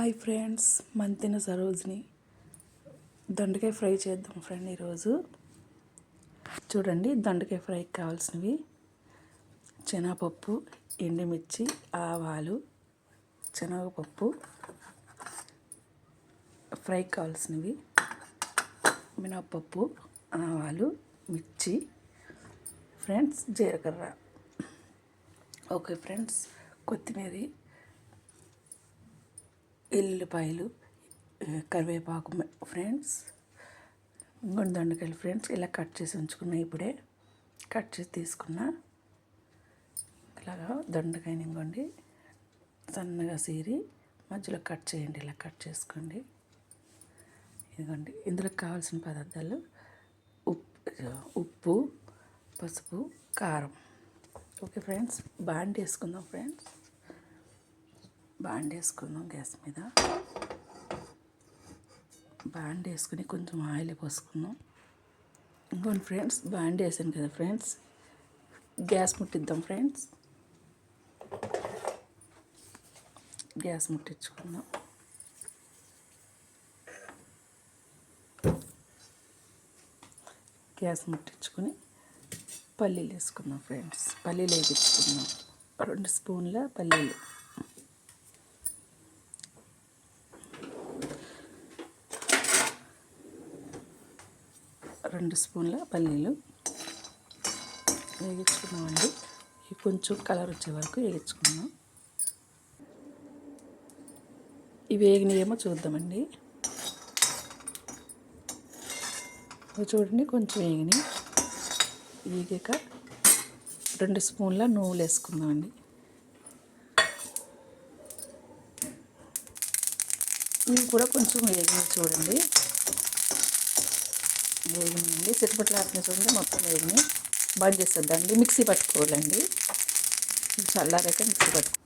Hi friends, Manthena Sarojini. దొండకాయ fry చేద్దాం friend. ఈరోజు చూడండి, దొండకాయ ఫ్రైకి కావాల్సినవి శనగపప్పు, ఎండుమిర్చి, ఆవాలు, శనగపప్పు. ఫ్రైకి కావాల్సినవి మినపప్పు, ఆవాలు, మిర్చి ఫ్రెండ్స్, జీలకర్ర. ఓకే ఫ్రెండ్స్, కొత్తిమీర, ఎల్లుల్లిపాయలు, కరివేపాకు ఫ్రెండ్స్, ఇంకొన్ని దొండకాయలు ఫ్రెండ్స్. ఇలా కట్ చేసి ఉంచుకున్నా, ఇప్పుడే కట్ చేసి తీసుకున్నా. ఇలాగా దొండకాయని ఇంకోండి సన్నగా సీరి మధ్యలో కట్ చేయండి. ఇలా కట్ చేసుకోండి. ఇదిగోండి, ఇందులో కావాల్సిన పదార్థాలు ఉప్పు, పసుపు, కారం. ఓకే ఫ్రెండ్స్, బాండి వేసుకుందాం ఫ్రెండ్స్. బాండి వేసుకుందాం. గ్యాస్ మీద బాండి వేసుకుని కొంచెం ఆయిల్ పోసుకుందాం. ఇంకోండి ఫ్రెండ్స్, బాండి వేసాను కదా ఫ్రెండ్స్, గ్యాస్ ముట్టిద్దాం ఫ్రెండ్స్. గ్యాస్ ముట్టించుకుందాం. గ్యాస్ ముట్టించుకొని పల్లీలు వేసుకుందాం ఫ్రెండ్స్. పల్లీలు వేయించుకుందాం. 2 స్పూన్ల పల్లీలు. రెండు స్పూన్ల పల్లీలు వేయించుకున్నామండి. ఇవి కొంచెం కలర్ వచ్చే వరకు వేయించుకున్నాం. ఇవి వేగినాయేమో చూద్దామండి. చూడండి, కొంచెం వేగినాయి. వేగాక 2 స్పూన్ల నువ్వులు వేసుకుందామండి. ఇవి కూడా కొంచెం వేగినాయి చూడండి. వేగినాయండి, చిటపట్లు ఆడుతున్నాయి చూడండి, మొత్తం వేగినాయి. బంద్ చేసేద్దండి. మిక్సీ పట్టుకోవాలండి. చల్లారాక మిక్సీ పట్టుకో.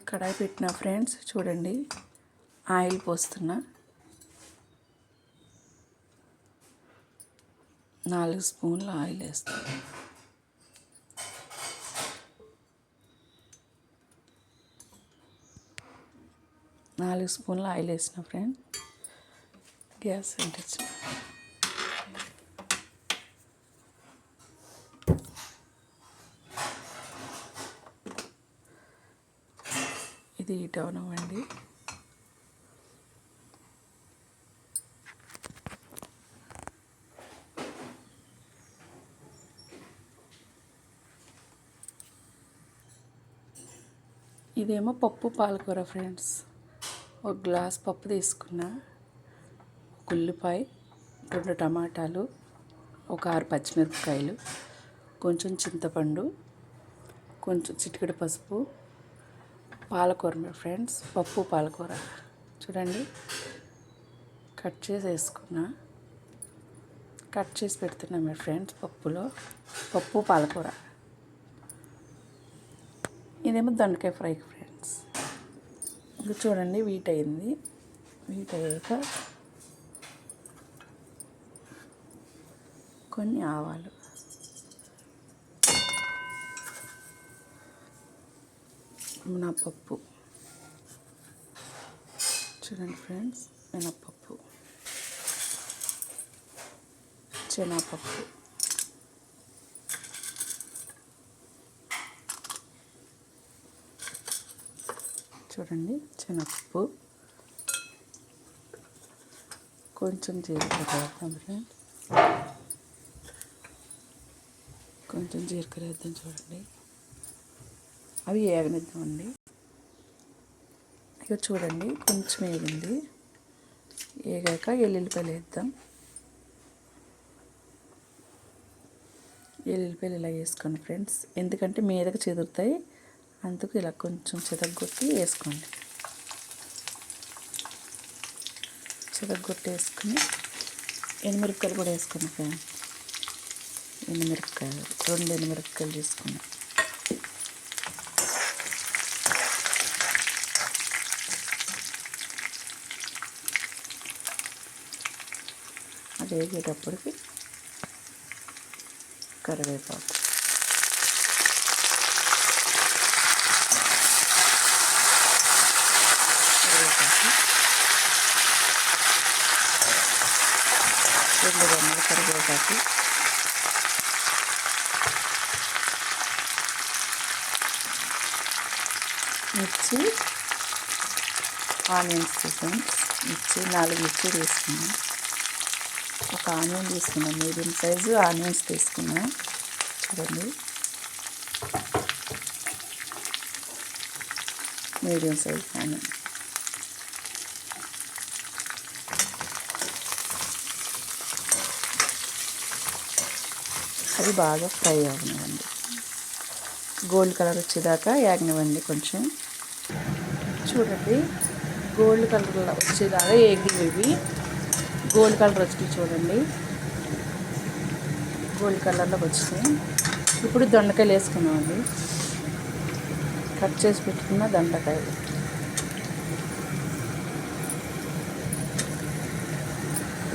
కడాయి పెట్టిన ఫ్రెండ్స్, చూడండి, ఆయిల్ పోస్తున్నా. 4 స్పూన్ల ఆయిల్ వేస్తాను. నాలుగు స్పూన్ల ఆయిల్ వేసిన ఫ్రెండ్. గ్యాస్ అంటించిన. ఇది హీట్ అవనివ్వండి. ఇదేమో పప్పు పాలకూర ఫ్రెండ్స్. 1 గ్లాస్ పప్పు తీసుకున్నా, 1 ఉల్లిపాయ, 2 టమాటాలు, 6 పచ్చిమిరపకాయలు, కొంచెం చింతపండు, కొంచెం చిటికెడు పసుపు, పాలకూర ఫ్రెండ్స్. పప్పు పాలకూర చూడండి, కట్ చేసి వేసుకున్నా. కట్ చేసి పెడుతున్నా మీ ఫ్రెండ్స్. పప్పు పాలకూర. ఇదేమో దొండకాయ ఫ్రై ఫ్రెండ్స్. ఇంకా చూడండి, వీట్ అయింది. వీట్ అయ్యాక కొన్ని ఆవాలు, మినపప్పు చూడండి ఫ్రెండ్స్, మినపప్పు, శనగపప్పు, చూడండి, శనగపప్పు, కొంచెం జీలకర్ర వేద్దాం ఫ్రెండ్స్. కొంచెం జీలకర్ర వేద్దాం చూడండి. అవి వేగనిద్దామండి. ఇక చూడండి, కొంచెం వేగింది. వేగాక ఎల్లుల్లిపాయలు వేద్దాం. ఎల్లుల్లిపాయలు ఇలా వేసుకోండి ఫ్రెండ్స్, ఎందుకంటే మీదకి చెదురుతాయి. అందుకు ఇలా కొంచెం చితగ్గొట్టి వేసుకోండి. చితగ్గొట్టి వేసుకుని ఎండుమిరపకాయలు కూడా వేసుకోండి ఫ్రెండ్స్. ఎండుమిరపకాయలు 2 ఎండుమిరపకాయలు తీసుకున్నాం. అది వేగేటప్పటికి కరివేపాకు, కరివేపాకు, 2 రెమ్మల కరివేపాకు, మిర్చి, ఆనియన్స్ ఫ్రెండ్స్. మిర్చి 4 మిర్చి తీసుకున్నాం. ఒక ఆనియన్ తీసుకున్నాం, మీడియం సైజు ఆనియన్స్ తీసుకున్నాం. చూడండి, మీడియం సైజ్ ఆనియన్. అది బాగా ఫ్రై అవ్వనివ్వండి, గోల్డ్ కలర్ వచ్చేదాకా యాగనివ్వండి. కొంచెం చూడండి, గోల్డ్ కలర్ వచ్చేదాకా ఏగివి. గోల్డ్ కలర్ వచ్చి చూడండి, గోల్డ్ కలర్లోకి వచ్చినాయి. ఇప్పుడు దొండకాయలు వేసుకున్నామండి, కట్ చేసి పెట్టుకున్న దొండకాయలు.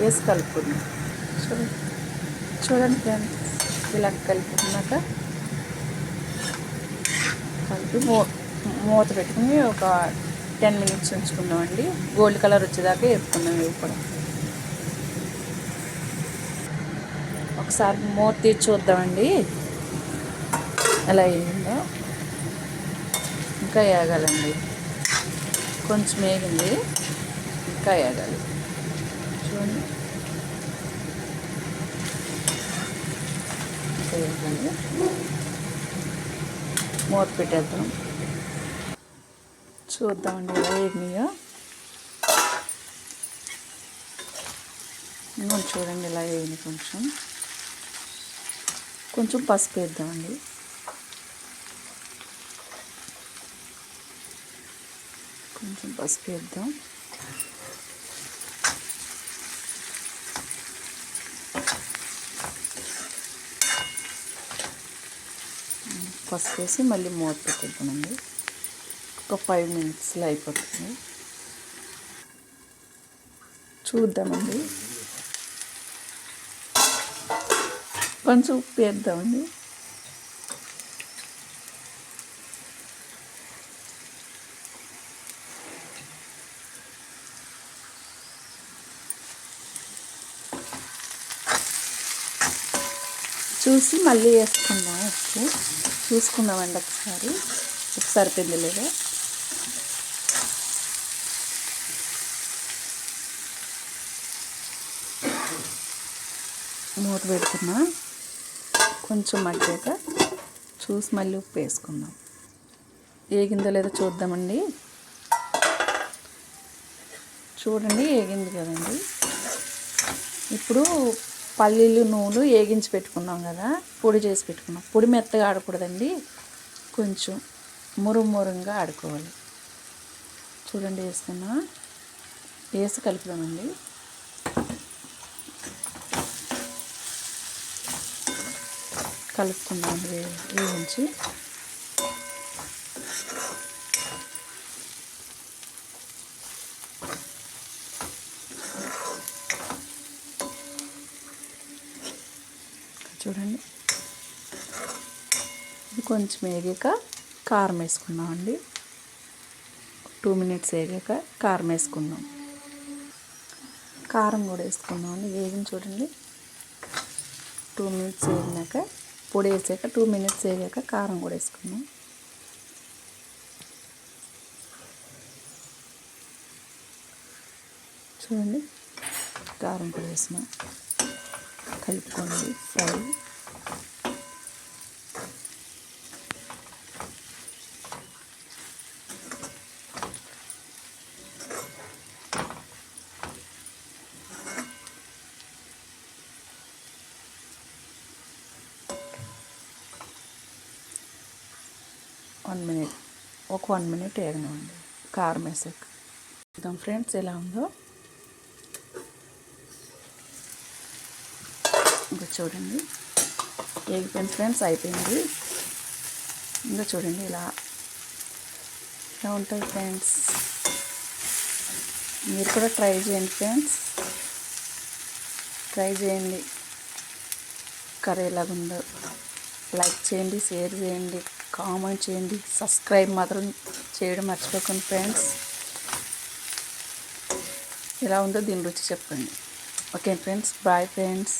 వేసి కలుపుకున్నాం. చూడండి ఫ్రెండ్స్, ఇలా కలుపుకున్నాక కలిపి మూత పెట్టుకుని ఒక 10 మినిట్స్ ఉంచుకున్నామండి. గోల్డ్ కలర్ వచ్చేదాకా వేపుకున్నాం. ఇవి కూడా ఒకసారి మూత తీసి చూద్దామండి ఎలా అయిందో. ఇంకా వేగాలండి, కొంచెం వేగింది, ఇంకా వేగాలి. చూడండి, ఇంకా వేగాలి. మూత పెట్టేద్దాం, చూద్దామండి ఎలా వేగినాయో. చూడండి ఎలా వేగినాయి. కొంచెం పసుపు వేద్దామండి. కొంచెం పసుపు వేద్దాం. పసుపు వేసి మళ్ళీ మూత పెట్టేద్దామండి. ఒక 5 మినిట్స్లో అయిపోతుంది. చూద్దామండి, కొంచెం ఉప్పు వేద్దామండి. చూసి మళ్ళీ వేసుకుందాం. ఉప్పు చూసుకుందామండి ఒకసారి, ఉప్పు సరిపోయింది లేదా. మూత పెడుతున్నా, కొంచెం మగ్గాక చూసి మళ్ళీ ఉప్పు వేసుకుందాం. వేగిందో లేదో చూద్దామండి. చూడండి, వేగింది కదండి. ఇప్పుడు పల్లీలు నూనె వేగించి పెట్టుకున్నాం కదా, పొడి చేసి పెట్టుకున్నాం. పొడి మెత్తగా ఆడకూడదండి, కొంచెం మురుమురుగా ఆడుకోవాలి. చూడండి, వేస్తున్నా, వేసి కలుపుదామండి. కలుపుకున్నాం వేయించి. చూడండి, ఇది కొంచెం వేగాక కారం వేసుకున్నామండి. 2 మినిట్స్ వేగాక కారం వేసుకున్నాం. కారం కూడా వేసుకున్నామండి. వేగింది చూడండి. 2 మినిట్స్ వేగినాక పొడి వేసాక 2 మినిట్స్ వేగాక కారం కూడా వేసుకున్నాం. చూడండి, కారం కూడా వేసినాం. కలుపుకోండి, ఫ్రై. ఒక 1 మినిట్ వేగనివ్వండి కారం వేసాక. చూద్దాం ఫ్రెండ్స్ ఎలా ఉందో. ఇంకా చూడండి, వేగిపోయింది ఫ్రెండ్స్, అయిపోయింది. ఇంకా చూడండి, ఇలా ఉంటుంది ఫ్రెండ్స్. మీరు కూడా ట్రై చేయండి ఫ్రెండ్స్, ట్రై చేయండి. కర్రీ ఎలాగుందో లైక్ చేయండి, షేర్ చేయండి, కామెంట్ చేయండి, సబ్స్క్రైబ్ మాత్రం చేయడం మర్చిపోకండి ఫ్రెండ్స్. ఎలా ఉందో దీని రుచి చెప్పండి. Okay friends, bye friends.